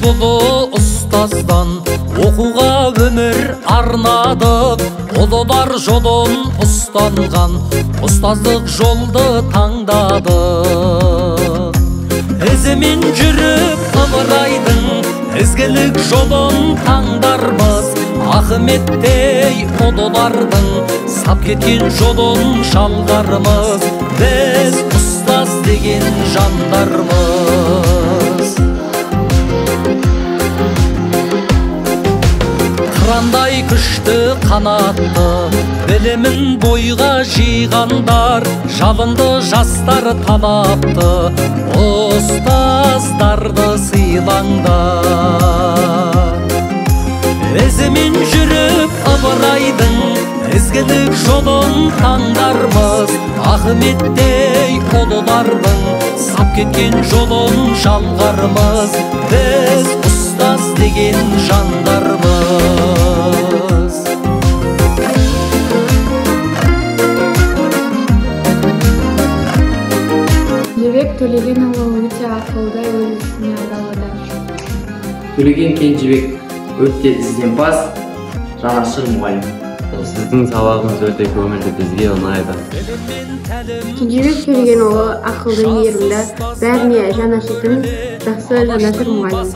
улуу устаздан окууга өмүр арнадык. Улуулар жолун устанган устаздык жолду таңдадык. Эземин жүрүп ыбырайдың изгилик жолун таңдарбыз. Ахметтей улуулардын сап кеткен жолун шалгармыз. Биз устаз деген жандармыз. Қырандай күшті қанатты білімін бойға жиғандар, жалынды жастар талапты ұстаздарды сыйлаңдар. Ізімен жүріп ыбырайдың ізгілік жолын таңдармыз. Ахметтей ұлылардың сап кеткен жолын жалғармыз. Біз ұстаз деген жандармыз. Кенжебек Төлегенұлы өте ақылды, өз ісіне адал. Төлеген Кенжебек өте ізденбас, жанашыр мұғалім. Сіздің сабағыңыз өте көңілді, бізге ұнайды. Кенжебек Төлегенұлы ақылды, мейірімді, бәріне жанашырдың жақсы жанашыр мұғалім.